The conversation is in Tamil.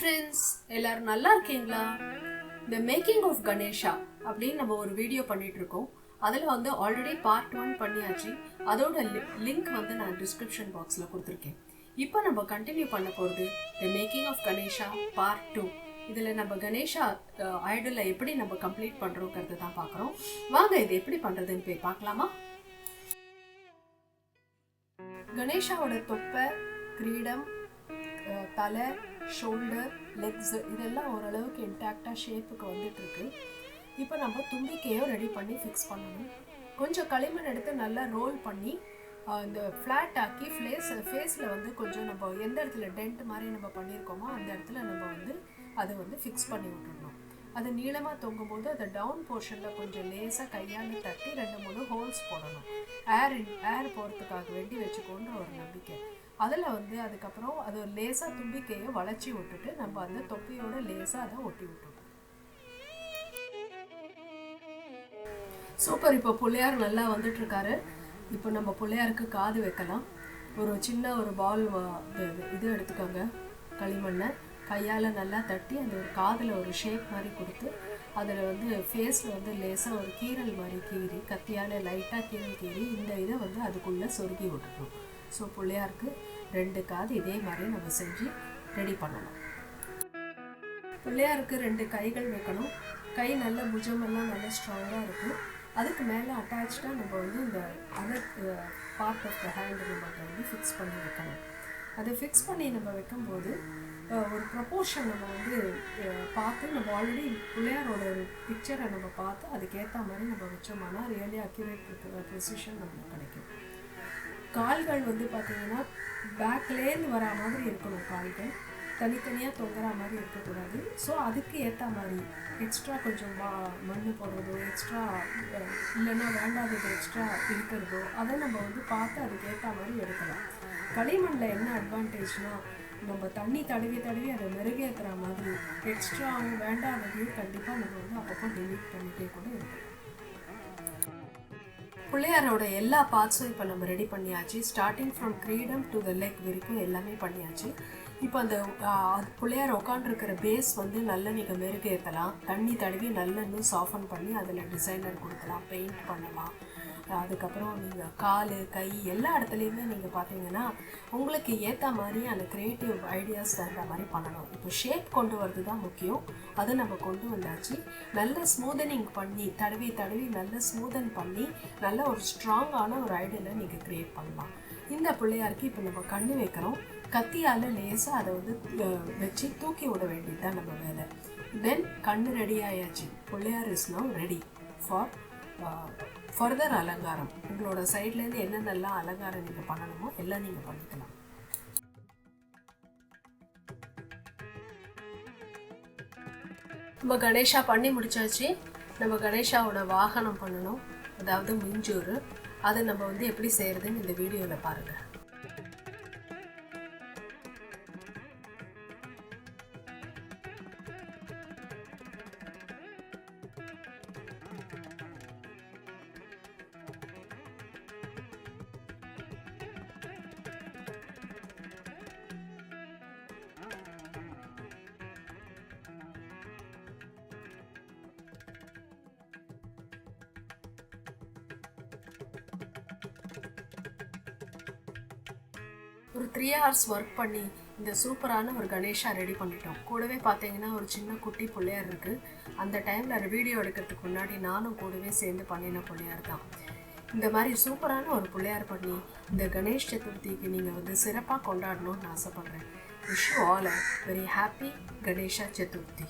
ஃப்ரெண்ட்ஸ், எல்லாரும் நல்லா இருக்கீங்களா? இந்த மேக்கிங் ஆஃப் கணேஷா அப்படின்னு நம்ம ஒரு வீடியோ பண்ணிட்டு இருக்கோம். அதில் வந்து ஆல்ரெடி பார்ட் 1 பண்ணியாச்சு. அதோட லிங்க் வந்து நான் டிஸ்கிரிப்ஷன் பாக்ஸில் கொடுத்துருக்கேன். இப்போ நம்ம கண்டினியூ பண்ண போகிறது the making of Ganesha part 2. இதில் நம்ம கணேஷா ஐடலை எப்படி நம்ம கம்ப்ளீட் பண்ணுறோங்கிறது தான் பார்க்குறோம். வாங்க இது எப்படி பண்ணுறதுன்னு போய் பார்க்கலாமா? கணேஷாவோட தொப்பை, கிரீடம், தலை, ஷோல்டர், லெக்ஸ் இதெல்லாம் ஓரளவுக்கு இன்டாக்டாக ஷேப்புக்கு வந்துட்டுருக்கு. இப்போ நம்ம தும்பிக்கையோ ரெடி பண்ணி ஃபிக்ஸ் பண்ணணும். கொஞ்சம் களிமண் எடுத்து நல்லா ரோல் பண்ணி இந்த ஃப்ளாட் ஆக்கி ஃபேஸில் வந்து கொஞ்சம் நம்ம எந்த இடத்துல டென்ட் மாதிரி நம்ம பண்ணியிருக்கோமோ அந்த இடத்துல நம்ம வந்து அதை வந்து ஃபிக்ஸ் பண்ணி விட்டுடணும். அது நீளமாக தொங்கும் போது அதை டவுன் போர்ஷனில் கொஞ்சம் லேசாக கையால் தட்டி 2-3 ஹோல்ஸ் போடணும். ஏர் போகிறதுக்காக வேண்டி வச்சுக்கோன்ற ஒரு நம்பிக்கை. அதில் வந்து அதுக்கப்புறம் அது ஒரு லேசாக தும்பிக்கையை வளைச்சி விட்டுட்டு நம்ம அந்த தொப்பியோட லேசாக அதை ஒட்டி விட்டுருவோம். சூப்பர். இப்போ பிள்ளையார் நல்லா வந்துட்டுருக்காரு. இப்போ நம்ம பிள்ளையாருக்கு காது வைக்கலாம். ஒரு சின்ன ஒரு பால் இது எடுத்துக்கோங்க, களிமண்ணை கையால் நல்லா தட்டி அந்த ஒரு காதில் ஒரு ஷேப் மாதிரி கொடுத்து அதில் வந்து ஃபேஸில் வந்து லேசாக ஒரு கீரல் மாதிரி கீறி கத்தியால் லைட்டாக கீறி இந்த இதை வந்து அதுக்குள்ளே சொருகி விட்டுக்கணும். ஸோ பிள்ளையாருக்கு 2 காது இதே மாதிரி நம்ம செஞ்சு ரெடி பண்ணணும். பிள்ளையாருக்கு 2 கைகள் வைக்கணும். கை நல்ல புஜமெல்லாம் நல்லா ஸ்ட்ராங்காக இருக்கும். அதுக்கு மேலே அட்டாச்சாக நம்ம வந்து இந்த other part of the hand நம்ம வந்து ஃபிக்ஸ் பண்ணி வைக்கணும். அதை ஃபிக்ஸ் பண்ணி நம்ம வைக்கும்போது ஒரு ப்ரொப்போர்ஷன் நம்ம வந்து பார்த்து நம்ம ஆல்ரெடி பிள்ளையாரோட ஒரு பிக்சரை நம்ம பார்த்து அதுக்கேற்ற மாதிரி நம்ம வச்சோம்னா ரியலி அக்யூரேட் ப்ரெசிஷன் நம்மளுக்கு கிடைக்கும். கால்கள் வந்து பார்த்திங்கன்னா பேக்லேருந்து வரா மாதிரி இருக்கணும். கால்கள் தனித்தனியாக தொங்குற மாதிரி இருக்கக்கூடாது. ஸோ அதுக்கு ஏற்ற மாதிரி எக்ஸ்ட்ரா கொஞ்சம் மண் போடுறதோ, எக்ஸ்ட்ரா இல்லைன்னா வேண்டாதது எக்ஸ்ட்ரா இருக்கிறதோ அதை நம்ம வந்து பார்த்து அதுக்கு ஏற்ற மாதிரி எடுக்கலாம். களிமண்ணில் என்ன அட்வான்டேஜ்னால் நம்ம தண்ணி தடவி அதை மெருகேற்றுற மாதிரி எக்ஸ்ட்ராவும் வேண்டாததையும் கண்டிப்பாக நம்ம வந்து அப்பப்போ டெலீட் பண்ணிட்டே கூட இருக்கும். பிள்ளையாரோட எல்லா பார்ட்ஸும் இப்போ நம்ம ரெடி பண்ணியாச்சு. ஸ்டார்டிங் ஃப்ரம் கிரீடம் டு த லெக் வரைக்கும் எல்லாமே பண்ணியாச்சு. இப்போ அந்த பிள்ளையார் உட்காண்டிருக்கிற பேஸ் வந்து நல்லா நீங்கள் மெருகேற்றலாம். தண்ணி தடவி நல்லா இன்னும் சாஃபன் பண்ணி அதில் டிசைனர் கொடுக்கலாம், பெயிண்ட் பண்ணலாம். அதுக்கப்புறம் நீங்கள் கால், கை எல்லா இடத்துலையுமே நீங்கள் பார்த்தீங்கன்னா உங்களுக்கு ஏற்ற மாதிரி அந்த க்ரியேட்டிவ் ஐடியாஸ் தகுந்த மாதிரி பண்ணணும். இப்போ ஷேப் கொண்டு வரது தான் முக்கியம். அதை நம்ம கொண்டு வந்தாச்சு. நல்ல ஸ்மூதனிங் பண்ணி தடவி நல்ல ஸ்மூதன் பண்ணி நல்ல ஒரு ஸ்ட்ராங்கான ஒரு ஐடியாவை நீங்கள் க்ரியேட் பண்ணலாம். இந்த பிள்ளையாருக்கு இப்போ நம்ம கண்ணு வைக்கிறோம். கத்தியால் லேசாக அதை வந்து வச்சு தூக்கி விட வேண்டியது தான் நம்ம வேலை. தென் கண்ணு ரெடி ஆயாச்சு. Pillaiyar is now ready for further அலங்காரம். உங்களோட சைட்லேருந்து என்னென்னலாம் அலங்காரம் நீங்கள் பண்ணணுமோ எல்லாம் நீங்கள் பண்ணிக்கலாம். நம்ம கணேஷா பண்ணி முடிச்சாச்சு. நம்ம கணேஷாவோட வாகனம் பண்ணணும், அதாவது மிஞ்சூர். அதை நம்ம வந்து எப்படி செய்கிறதுன்னு இந்த வீடியோவில் பாருங்கள். ஒரு 3 hours ஒர்க் பண்ணி இந்த சூப்பரான ஒரு கணேஷா ரெடி பண்ணிட்டோம். கூடவே பார்த்தீங்கன்னா ஒரு சின்ன குட்டி பிள்ளையார் இருக்குது. அந்த டைமில் வீடியோ எடுக்கிறதுக்கு முன்னாடி நானும் கூடவே சேர்ந்து பண்ணின பிள்ளையார் தான். இந்த மாதிரி சூப்பரான ஒரு பிள்ளையார் பண்ணி இந்த கணேஷ் சதுர்த்திக்கு நீங்கள் வந்து சிறப்பாக கொண்டாடணும்னு ஆசைப்பட்றேன். Wish you all a very happy Ganesha Chaturthi.